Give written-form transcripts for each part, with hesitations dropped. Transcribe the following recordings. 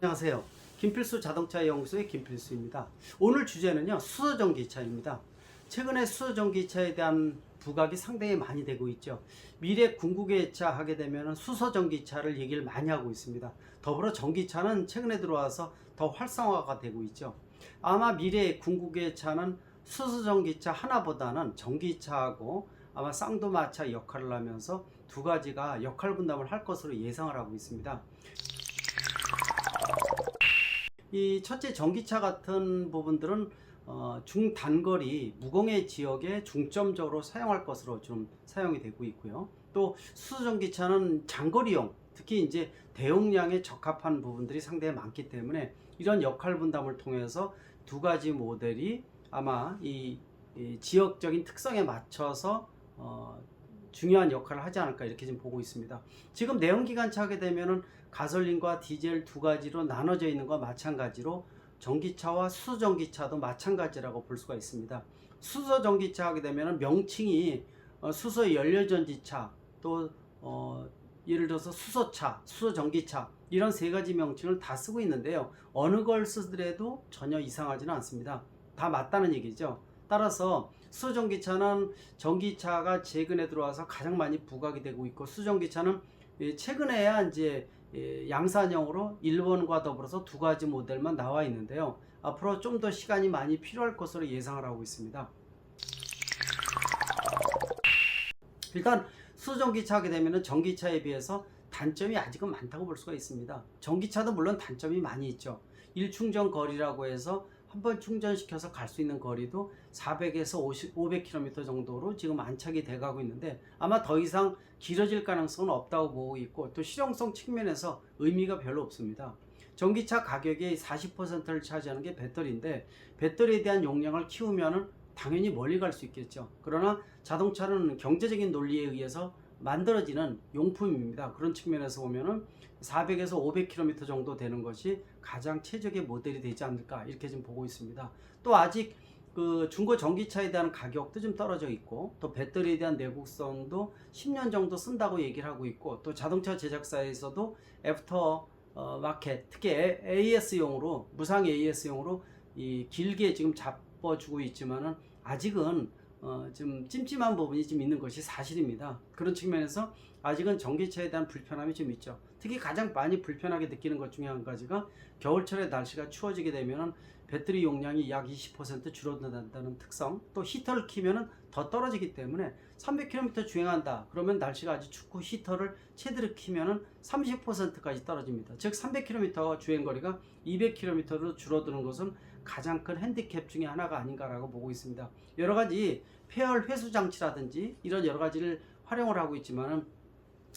안녕하세요. 김필수 자동차 연구소의 김필수입니다. 오늘 주제는요, 수소전기차입니다. 최근에 수소전기차에 대한 부각이 상당히 많이 되고 있죠. 미래 궁극의차 하게 되면 수소전기차를 얘기를 많이 하고 있습니다. 더불어 전기차는 최근에 들어와서 더 활성화가 되고 있죠. 아마 미래의 궁극의차는 수소전기차 하나보다는 전기차하고 아마 쌍두마차 역할을 하면서 두 가지가 역할 분담을 할 것으로 예상을 하고 있습니다. 이 첫째, 전기차 같은 부분들은 중단거리 무공해 지역에 중점적으로 사용할 것으로 좀 사용이 되고 있고요. 또 수소전기차는 장거리용, 특히 이제 대용량에 적합한 부분들이 상당히 많기 때문에 이런 역할 분담을 통해서 두 가지 모델이 아마 이 지역적인 특성에 맞춰서 중요한 역할을 하지 않을까 이렇게 지금 보고 있습니다. 지금 내연기관차 하게 되면은 가솔린과 디젤 두 가지로 나눠져 있는 것과 마찬가지로 전기차와 수소전기차도 마찬가지라고 볼 수가 있습니다. 수소전기차 하게 되면은 명칭이 수소 연료전지차, 또 예를 들어서 수소차, 수소전기차 이런 세 가지 명칭을 다 쓰고 있는데요. 어느 걸 쓰더라도 전혀 이상하지는 않습니다. 다 맞다는 얘기죠. 따라서 수소전기차는 전기차가 최근에 들어와서 가장 많이 부각이 되고 있고, 수소전기차는 최근에야 이제 양산형으로 일본과 더불어서 두 가지 모델만 나와 있는데요. 앞으로 좀 더 시간이 많이 필요할 것으로 예상을 하고 있습니다. 일단 수소전기차 하게 되면 전기차에 비해서 단점이 아직은 많다고 볼 수가 있습니다. 전기차도 물론 단점이 많이 있죠. 1충전 거리라고 해서 한 번 충전시켜서 갈 수 있는 거리도 400에서 500km 정도로 지금 안착이 돼 가고 있는데, 아마 더 이상 길어질 가능성은 없다고 보고 있고, 또 실용성 측면에서 의미가 별로 없습니다. 전기차 가격의 40%를 차지하는 게 배터리인데, 배터리에 대한 용량을 키우면은 당연히 멀리 갈 수 있겠죠. 그러나 자동차는 경제적인 논리에 의해서 만들어지는 용품입니다. 그런 측면에서 보면은 400에서 500km 정도 되는 것이 가장 최적의 모델이 되지 않을까 이렇게 지금 보고 있습니다. 또 아직 그 중고 전기차에 대한 가격도 좀 떨어져 있고, 또 배터리에 대한 내구성도 10년 정도 쓴다고 얘기를 하고 있고, 또 자동차 제작사에서도 애프터 마켓, 특히 AS용으로, 무상 AS용으로 이 길게 지금 잡아주고 있지만은 아직은 좀 찜찜한 부분이 좀 있는 것이 사실입니다. 그런 측면에서 아직은 전기차에 대한 불편함이 좀 있죠. 특히 가장 많이 불편하게 느끼는 것 중에 한 가지가 겨울철에 날씨가 추워지게 되면은 배터리 용량이 약 20% 줄어든다는 특성, 또 히터를 키면은 더 떨어지기 때문에 300km 주행한다 그러면 날씨가 아주 춥고 히터를 최대로 키면은 30%까지 떨어집니다. 즉 300km 주행거리가 200km로 줄어드는 것은 가장 큰 핸디캡 중에 하나가 아닌가라고 보고 있습니다. 여러 가지 폐열 회수 장치라든지 이런 여러 가지를 활용을 하고 있지만은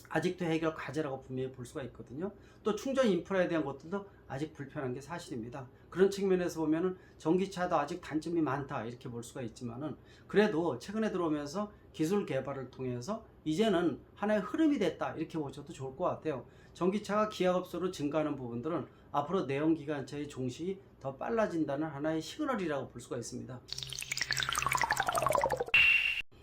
아직도 해결 과제라고 분명히 볼 수가 있거든요. 또 충전 인프라에 대한 것들도 아직 불편한 게 사실입니다. 그런 측면에서 보면은 전기차도 아직 단점이 많다 이렇게 볼 수가 있지만은, 그래도 최근에 들어오면서 기술 개발을 통해서 이제는 하나의 흐름이 됐다 이렇게 보셔도 좋을 것 같아요. 전기차가 기하급수로 증가하는 부분들은 앞으로 내연기관차의 종식이 더 빨라진다는 하나의 시그널이라고 볼 수가 있습니다.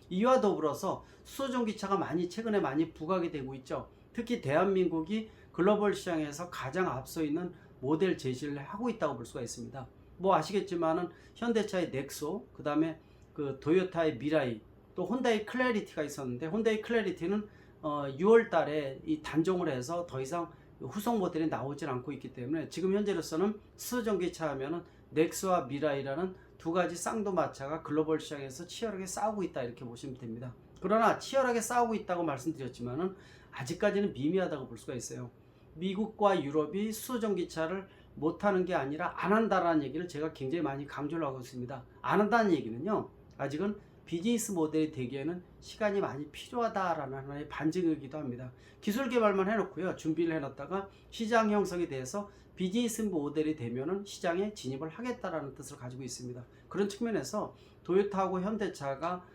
이와 더불어서 수소전기차가 최근에 많이 부각이 되고 있죠. 특히 대한민국이 글로벌 시장에서 가장 앞서 있는 모델 제시를 하고 있다고 볼 수가 있습니다. 뭐 아시겠지만은 현대차의 넥소, 그 다음에 그 도요타의 미라이, 또 혼다의 클래리티가 있었는데, 혼다의 클래리티는 6월 달에 이 단종을 해서 더 이상 후속 모델이 나오질 않고 있기 때문에 지금 현재로서는 수소전기차 하면은 넥소와 미라이라는 두 가지 쌍두마차가 글로벌 시장에서 치열하게 싸우고 있다 이렇게 보시면 됩니다. 그러나 치열하게 싸우고 있다고 말씀드렸지만은 아직까지는 미미하다고 볼 수가 있어요. 미국과 유럽이 수소전기차를 못하는 게 아니라 안 한다라는 얘기를 제가 굉장히 많이 강조를 하고 있습니다. 안 한다는 얘기는요, 아직은 비즈니스 모델이 되기에는 시간이 많이 필요하다라는 하나의 반증이기도 합니다. 기술 개발만 해놓고요, 준비를 해놨다가 시장 형성에 대해서 비즈니스 모델이 되면은 시장에 진입을 하겠다라는 뜻을 가지고 있습니다. 그런 측면에서 도요타하고 현대차가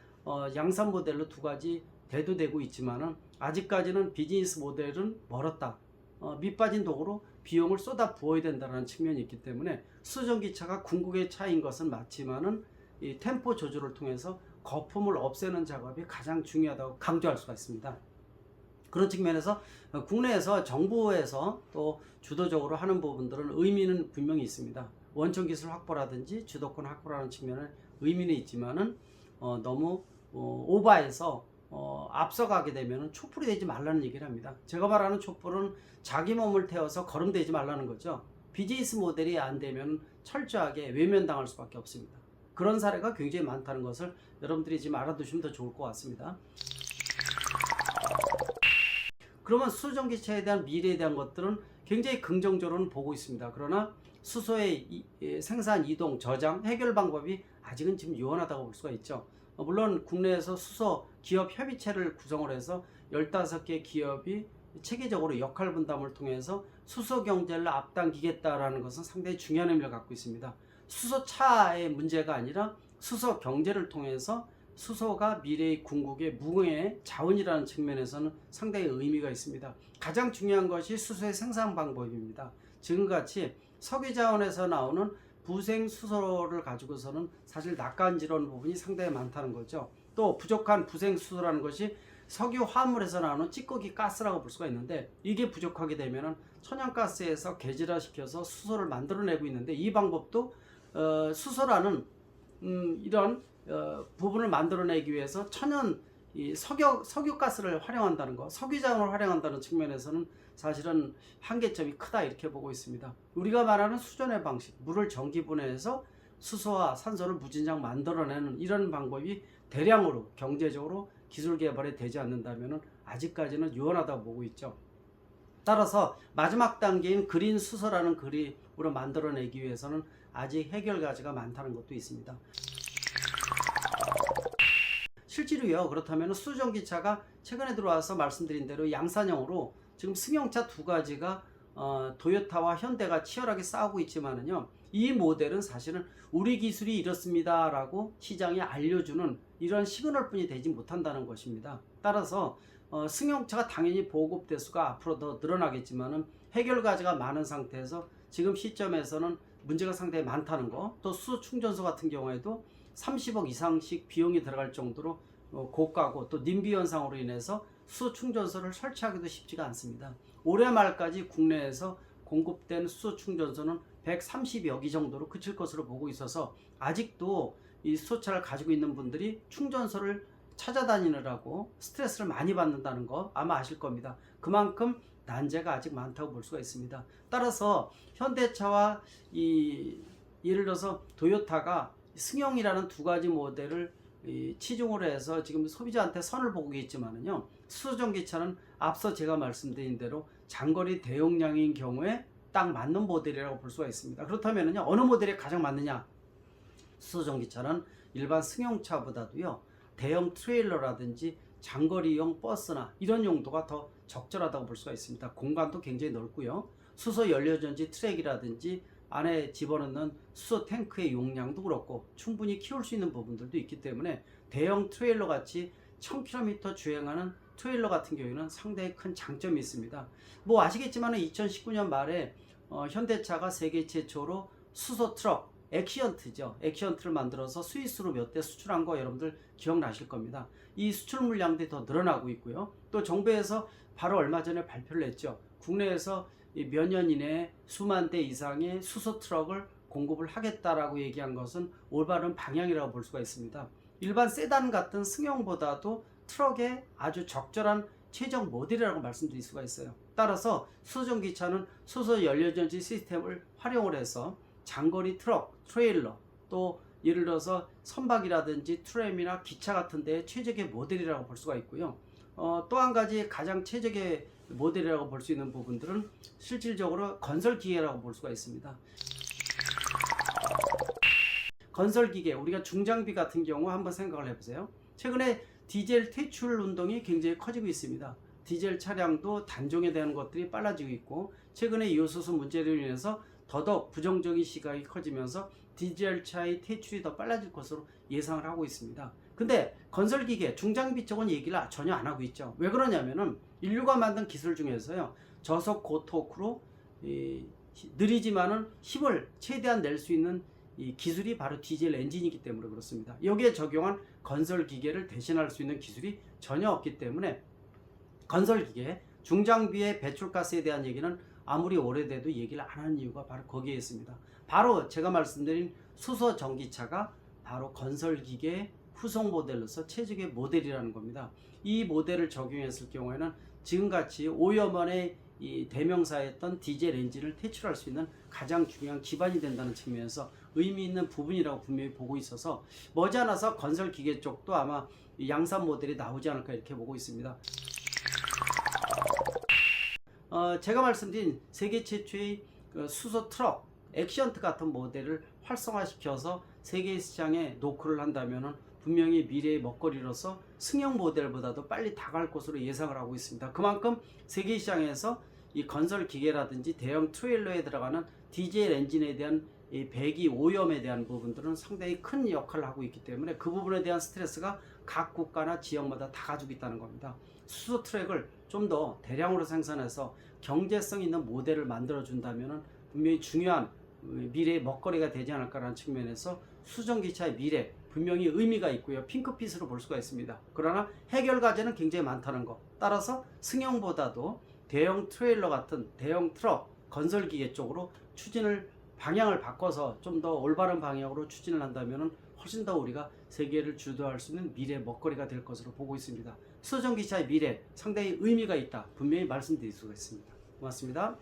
양산 모델로 두 가지 대두되고 있지만은 아직까지는 비즈니스 모델은 멀었다. 밑빠진 독으로 비용을 쏟아 부어야 된다는 측면이 있기 때문에 수소전기차가 궁극의 차인 것은 맞지만은 이 템포 조절을 통해서 거품을 없애는 작업이 가장 중요하다고 강조할 수가 있습니다. 그런 측면에서 국내에서 정부에서 또 주도적으로 하는 부분들은 의미는 분명히 있습니다. 원천 기술 확보라든지 주도권 확보라는 측면은 의미는 있지만은 너무 오버해서 앞서가게 되면 촛불이 되지 말라는 얘기를 합니다. 제가 말하는 촛불은 자기 몸을 태워서 거름되지 말라는 거죠. 비즈니스 모델이 안 되면 철저하게 외면당할 수밖에 없습니다. 그런 사례가 굉장히 많다는 것을 여러분들이 지금 알아두시면 더 좋을 것 같습니다. 그러면 수소전기차에 대한 미래에 대한 것들은 굉장히 긍정적으로는 보고 있습니다. 그러나 수소의 생산, 이동, 저장, 해결 방법이 아직은 지금 유연하다고 볼 수가 있죠. 물론 국내에서 수소 기업 협의체를 구성을 해서 15개 기업이 체계적으로 역할 분담을 통해서 수소 경제를 앞당기겠다라는 것은 상당히 중요한 의미를 갖고 있습니다. 수소차의 문제가 아니라 수소 경제를 통해서 수소가 미래의 궁극의 무궁의 자원이라는 측면에서는 상당히 의미가 있습니다. 가장 중요한 것이 수소의 생산 방법입니다. 지금같이 석유 자원에서 나오는 부생 수소를 가지고서는 사실 낯간지러운 부분이 상당히 많다는 거죠. 또 부족한 부생 수소라는 것이 석유 화물에서 나오는 찌꺼기 가스라고 볼 수가 있는데, 이게 부족하게 되면 천연가스에서 개질화시켜서 수소를 만들어내고 있는데, 이 방법도 수소라는 이런 부분을 만들어내기 위해서 천연 석유가스를 활용한다는 거, 석유자원을 활용한다는 측면에서는 사실은 한계점이 크다 이렇게 보고 있습니다. 우리가 말하는 수전의 방식, 물을 전기분해해서 수소와 산소를 무진장 만들어내는 이런 방법이 대량으로 경제적으로 기술 개발이 되지 않는다면 아직까지는 유연하다고 보고 있죠. 따라서 마지막 단계인 그린 수소라는 그림으로 만들어내기 위해서는 아직 해결 과제가 많다는 것도 있습니다. 실제로요, 그렇다면 수소전기차가 최근에 들어와서 말씀드린 대로 양산형으로 지금 승용차 두 가지가 도요타와 현대가 치열하게 싸우고 있지만은요, 이 모델은 사실은 우리 기술이 이렇습니다 라고 시장에 알려주는 이런 시그널뿐이 되지 못한다는 것입니다. 따라서 승용차가 당연히 보급 대수가 앞으로 더 늘어나겠지만은 해결 과제가 많은 상태에서 지금 시점에서는 문제가 상당히 많다는 거, 또 수소 충전소 같은 경우에도 30억 이상씩 비용이 들어갈 정도로 고가고 또 님비 현상으로 인해서 수소 충전소를 설치하기도 쉽지가 않습니다. 올해 말까지 국내에서 공급된 수소 충전소는 130여 기 정도로 그칠 것으로 보고 있어서 아직도 이 수소차를 가지고 있는 분들이 충전소를 찾아다니느라고 스트레스를 많이 받는다는 거 아마 아실 겁니다. 그만큼 난제가 아직 많다고 볼 수가 있습니다. 따라서 현대차와 예를 들어서 도요타가 승용이라는 두 가지 모델을 치중으로 해서 지금 소비자한테 선을 보고 있지만은요, 수소전기차는 앞서 제가 말씀드린 대로 장거리 대용량인 경우에 딱 맞는 모델이라고 볼 수가 있습니다. 그렇다면은요, 어느 모델이 가장 맞느냐? 수소전기차는 일반 승용차보다도요, 대형 트레일러라든지 장거리용 버스나 이런 용도가 더 적절하다고 볼 수가 있습니다. 공간도 굉장히 넓고요, 수소 연료전지 트랙이라든지 안에 집어넣는 수소 탱크의 용량도 그렇고 충분히 키울 수 있는 부분들도 있기 때문에 대형 트레일러 같이 1000km 주행하는 트레일러 같은 경우에는 상당히 큰 장점이 있습니다. 뭐 아시겠지만 2019년 말에 현대차가 세계 최초로 수소 트럭 액시언트죠. 액시언트를 만들어서 스위스로 몇 대 수출한 거 여러분들 기억나실 겁니다. 이 수출 물량들이 더 늘어나고 있고요. 또 정부에서 바로 얼마 전에 발표를 했죠. 국내에서 몇 년 이내에 수만 대 이상의 수소 트럭을 공급을 하겠다라고 얘기한 것은 올바른 방향이라고 볼 수가 있습니다. 일반 세단 같은 승용보다도 트럭에 아주 적절한 최적 모델이라고 말씀드릴 수가 있어요. 따라서 수소전기차는 수소 연료전지 시스템을 활용을 해서 장거리 트럭, 트레일러, 또 예를 들어서 선박이라든지 트램이나 기차 같은 데의 최적의 모델이라고 볼 수가 있고요. 또 한 가지 가장 최적의 모델이라고 볼 수 있는 부분들은 실질적으로 건설기계라고 볼 수가 있습니다. 건설기계, 우리가 중장비 같은 경우 한번 생각을 해보세요. 최근에 디젤 퇴출 운동이 굉장히 커지고 있습니다. 디젤 차량도 단종에 대한 것들이 빨라지고 있고, 최근에 요소수 문제로 인해서 더더욱 부정적인 시각이 커지면서 디젤 차의 퇴출이 더 빨라질 것으로 예상을 하고 있습니다. 근데 건설기계, 중장비 쪽은 얘기를 전혀 안 하고 있죠. 왜 그러냐면은 인류가 만든 기술 중에서요, 저속 고토크로 느리지만은 힘을 최대한 낼 수 있는 이 기술이 바로 디젤 엔진이기 때문에 그렇습니다. 여기에 적용한 건설 기계를 대신할 수 있는 기술이 전혀 없기 때문에 건설기계, 중장비의 배출가스에 대한 얘기는 아무리 오래돼도 얘기를 안 하는 이유가 바로 거기에 있습니다. 바로 제가 말씀드린 수소 전기차가 바로 건설기계 후속 모델로서 최적의 모델이라는 겁니다. 이 모델을 적용했을 경우에는 지금같이 오염원의 이 대명사였던 디젤 엔진을 퇴출할 수 있는 가장 중요한 기반이 된다는 측면에서 의미 있는 부분이라고 분명히 보고 있어서 머지않아서 건설기계 쪽도 아마 양산 모델이 나오지 않을까 이렇게 보고 있습니다. 제가 말씀드린 세계 최초의 수소 트럭 액션트 같은 모델을 활성화시켜서 세계 시장에 노크를 한다면 분명히 미래의 먹거리로서 승용 모델보다도 빨리 다가갈 것으로 예상을 하고 있습니다. 그만큼 세계 시장에서 이 건설 기계라든지 대형 트레일러에 들어가는 디젤 엔진에 대한 이 배기 오염에 대한 부분들은 상당히 큰 역할을 하고 있기 때문에 그 부분에 대한 스트레스가 각 국가나 지역마다 다 가지고 있다는 겁니다. 수소 트랙을 좀 더 대량으로 생산해서 경제성 있는 모델을 만들어 준다면 분명히 중요한 미래의 먹거리가 되지 않을까라는 측면에서 수전기차의 미래 분명히 의미가 있고요. 핑크빛으로 볼 수가 있습니다. 그러나 해결 과제는 굉장히 많다는 것. 따라서 승용보다도 대형 트레일러 같은 대형 트럭 건설기계 쪽으로 추진을 방향을 바꿔서 좀 더 올바른 방향으로 추진을 한다면 훨씬 더 우리가 세계를 주도할 수 있는 미래 먹거리가 될 것으로 보고 있습니다. 수전기차의 미래 상당히 의미가 있다. 분명히 말씀드릴 수가 있습니다. 고맙습니다.